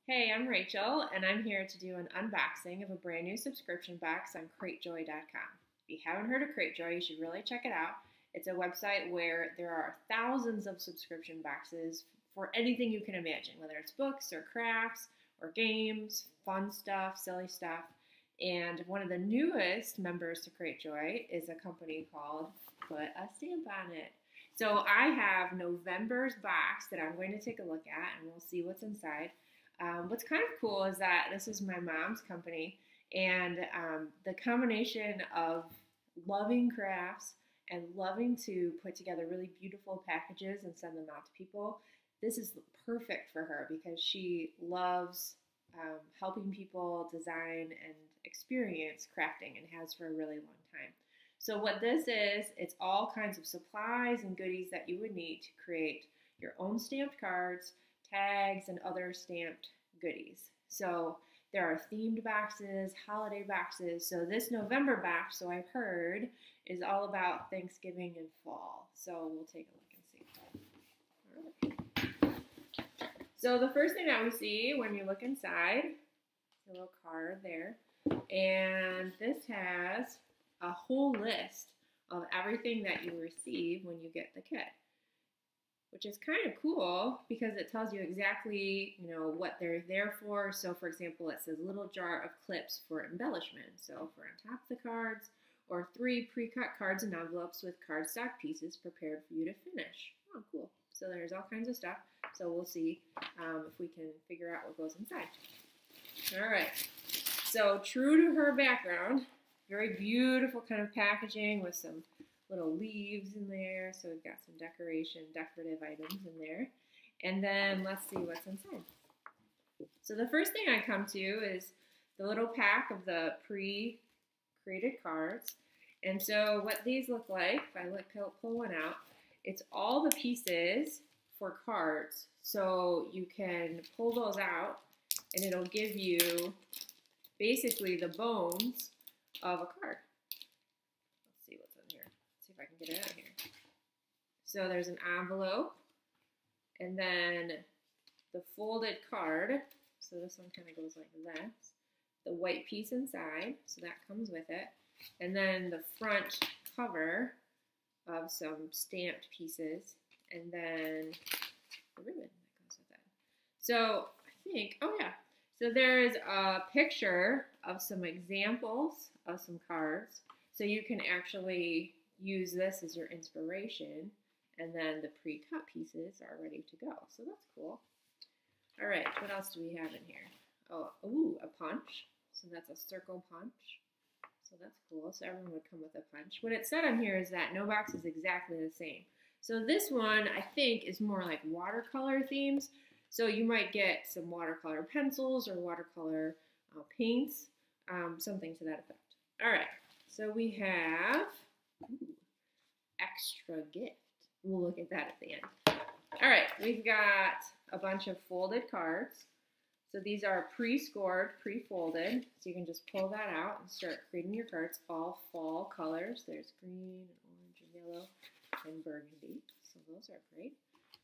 Hey, I'm Rachel, and I'm here to do an unboxing of a brand new subscription box on CrateJoy.com. If you haven't heard of CrateJoy, you should really check it out. It's a website where there are thousands of subscription boxes for anything you can imagine, whether it's books or crafts or games, fun stuff, silly stuff. And one of the newest members to CrateJoy is a company called Put a Stamp on It. So I have November's box that I'm going to take a look at, and we'll see what's inside. What's kind of cool is that this is my mom's company, and the combination of loving crafts and loving to put together really beautiful packages and send them out to people, this is perfect for her because she loves helping people design and experience crafting and has for a really long time. So what this is, it's all kinds of supplies and goodies that you would need to create your own stamped cards, tags, and other stamped goodies. So there are themed boxes, holiday boxes. So this November box, so I've heard, is all about Thanksgiving and fall. So we'll take a look and see. All right. So the first thing that we see when you look inside, a little card there, and this has a whole list of everything that you receive when you get the kit, which is kind of cool because it tells you exactly, what they're there for. So for example, it says little jar of clips for embellishment. So for on top of the cards, or 3 pre-cut cards and envelopes with cardstock pieces prepared for you to finish. Oh, cool. So there's all kinds of stuff. So we'll see if we can figure out what goes inside. All right. So true to her background, very beautiful kind of packaging with some little leaves in there. So we've got some decorative items in there. And then let's see what's inside. So the first thing I come to is the little pack of the pre-created cards. And so what these look like, if I pull one out, it's all the pieces for cards. So you can pull those out and it'll give you basically the bones of a card. Let's see what's in here. Let's see if I can get it out of here. So there's an envelope, and then the folded card. So this one kind of goes like this. The white piece inside, so that comes with it. And then the front cover of some stamped pieces, and then the ribbon that goes with it. So I think, oh yeah, so there's a picture of some examples of some cards. So you can actually use this as your inspiration, and then the pre-cut pieces are ready to go. So that's cool. All right, what else do we have in here? Oh, ooh, a punch. So that's a circle punch. So that's cool. So everyone would come with a punch. What it said on here is that no box is exactly the same. So this one, I think, is more like watercolor themes. So you might get some watercolor pencils or watercolor paints, something to that effect. All right, so we have extra gift. We'll look at that at the end. All right, we've got a bunch of folded cards. So these are pre-scored, pre-folded. So you can just pull that out and start creating your cards, all fall colors. There's green and orange and yellow and burgundy. So those are great.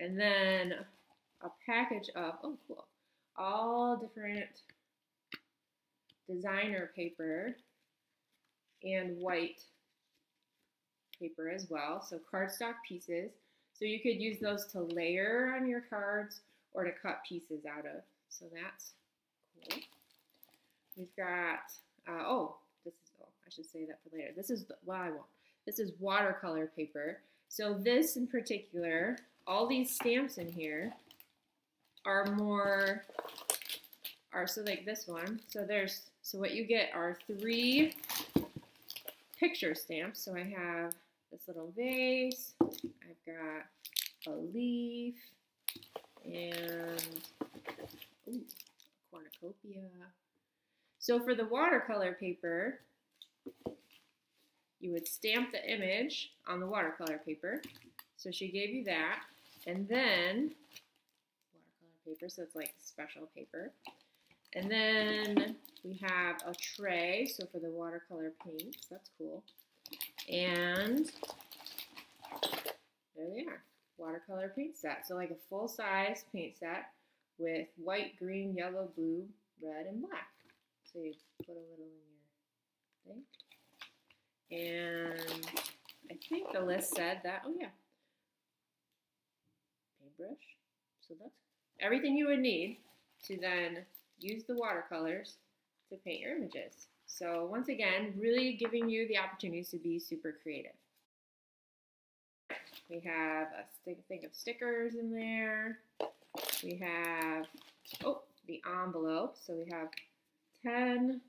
And then a package of, oh cool, all different designer paper and white paper as well. So cardstock pieces. So you could use those to layer on your cards or to cut pieces out of. So that's cool. We've got, I should say that for later. This is, well, I won't. This is watercolor paper. So this in particular, all these stamps in here are so like this one. So what you get are 3 picture stamps. So I have this little vase, I've got a leaf, and a cornucopia. So for the watercolor paper, you would stamp the image on the watercolor paper. So she gave you that. And then, watercolor paper, so it's like special paper. And then we have a tray, so for the watercolor paints, that's cool. And there they are, watercolor paint set. So like a full-size paint set with white, green, yellow, blue, red, and black. So you put a little in your thing. And I think the list said that, oh yeah, paintbrush. So that's everything you would need to then use the watercolors to paint your images. So once again, really giving you the opportunities to be super creative. We have a thing of stickers in there. We have, oh, the envelope. So we have 9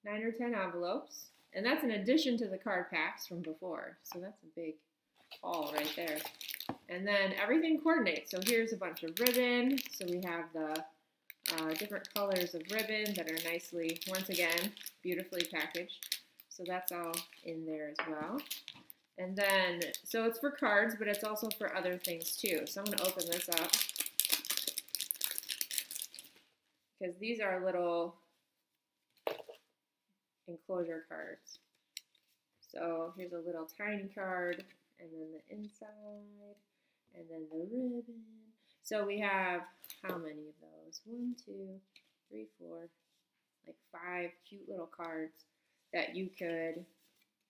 or 10 envelopes. And that's in addition to the card packs from before. So that's a big haul right there. And then everything coordinates. So here's a bunch of ribbon. So we have the different colors of ribbon that are nicely, once again, beautifully packaged. So that's all in there as well. And then, so it's for cards, but it's also for other things too. So I'm going to open this up because these are little enclosure cards. So here's a little tiny card, and then the inside, and then the ribbon. So we have how many of those? 1, 2, 3, 4, like 5 cute little cards that you could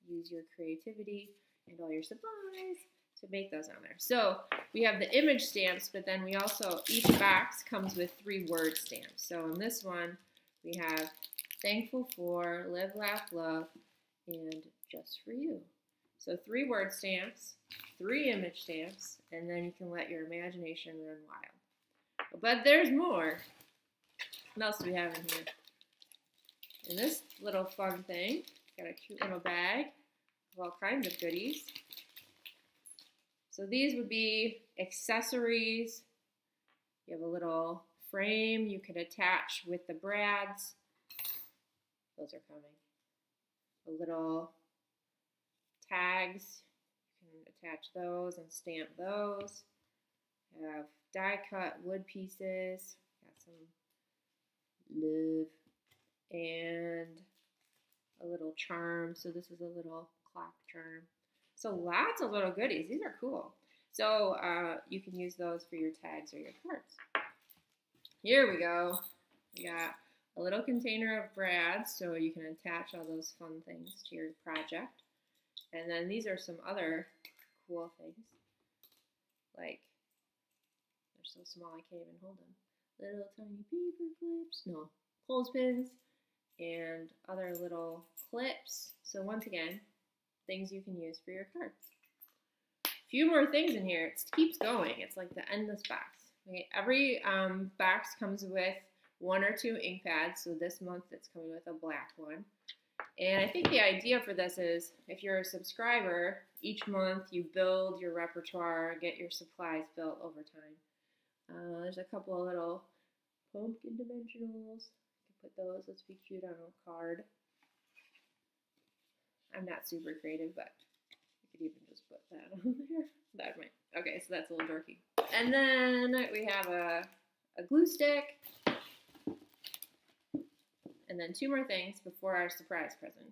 use your creativity and all your supplies to make those on there. So we have the image stamps, but then we also, each box comes with 3 word stamps. So in this one, we have thankful for, live, laugh, love, and just for you. So 3 word stamps, 3 image stamps, and then you can let your imagination run wild. But there's more. What else do we have in here? In this little fun thing, got a cute little bag of all kinds of goodies. So these would be accessories. You have a little frame you could attach with the brads. Those are coming. A little tags. You can attach those and stamp those. You have die cut wood pieces. Got some love. And a little charm. So this is a little clock charm. So lots of little goodies. These are cool. So you can use those for your tags or your cards. Here we go. We got a little container of brads, so you can attach all those fun things to your project. And then these are some other cool things. Like, they're so small I can't even hold them. Little tiny paper clips. No, clothespins. And other little clips. So once again, things you can use for your cards. A few more things in here. It keeps going. It's like the endless box. Okay, every box comes with 1 or 2 ink pads. So this month it's coming with a black one. And I think the idea for this is if you're a subscriber, each month you build your repertoire, get your supplies built over time. There's a couple of little pumpkin dimensionals. Put those, let's be cute on a card. I'm not super creative, but you could even just put that on there. That might. Okay, so that's a little dorky. And then we have a glue stick. And then 2 more things before our surprise present.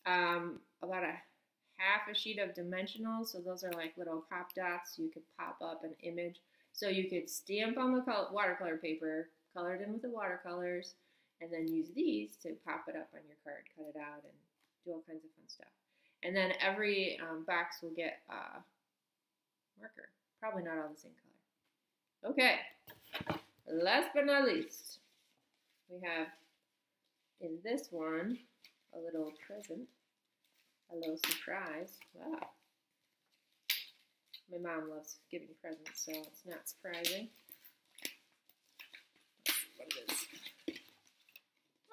About a half a sheet of dimensionals. So those are like little pop dots. You could pop up an image. So you could stamp on the watercolor paper, color it in with the watercolors, and then use these to pop it up on your card, cut it out, and do all kinds of fun stuff. And then every box will get a marker. Probably not all the same color. Okay, last but not least, we have in this one a little present, a little surprise. Wow. My mom loves giving presents, so it's not surprising. What it is.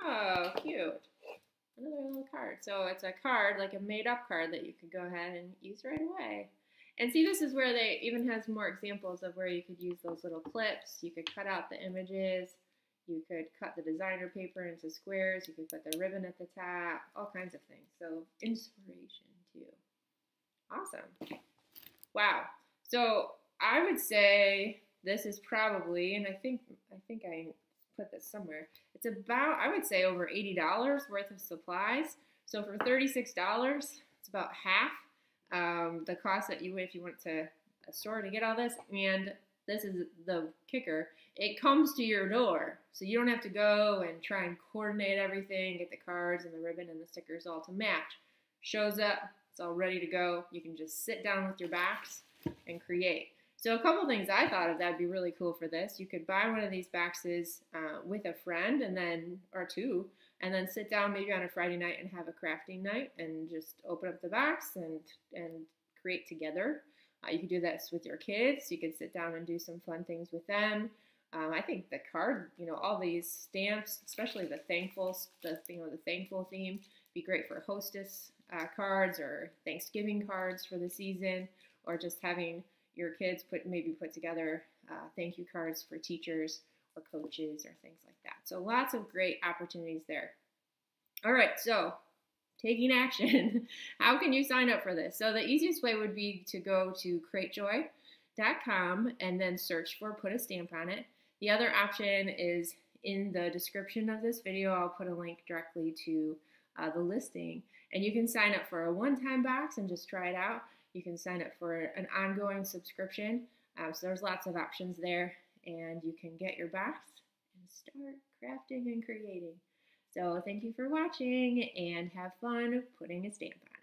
Oh, cute. Another little card. So it's a card, like a made-up card that you could go ahead and use right away. And see, this is where they even has more examples of where you could use those little clips. You could cut out the images. You could cut the designer paper into squares. You could put the ribbon at the top. All kinds of things. So inspiration, too. Awesome. Wow. So I would say this is probably, and I think I put this somewhere. It's about, I would say, over $80 worth of supplies. So for $36, it's about half the cost that you would if you went to a store to get all this. And this is the kicker, it comes to your door. So you don't have to go and try and coordinate everything, get the cards and the ribbon and the stickers all to match. Shows up, it's all ready to go. You can just sit down with your backs and create. So a couple things I thought of that would be really cool for this. You could buy one of these boxes with a friend and then, or two, and then sit down maybe on a Friday night and have a crafting night and just open up the box and create together. You could do this with your kids. You could sit down and do some fun things with them. I think the card, all these stamps, especially the thankful theme, be great for hostess cards or Thanksgiving cards for the season, or just having your kids put together thank you cards for teachers or coaches or things like that. So lots of great opportunities there. All right, so taking action. How can you sign up for this? So the easiest way would be to go to CrateJoy.com and then search for Put a Stamp on It. The other option is in the description of this video. I'll put a link directly to the listing, and you can sign up for a one-time box and just try it out. You can sign up for an ongoing subscription. So there's lots of options there, and you can get your box and start crafting and creating. So thank you for watching, and have fun putting a stamp on it.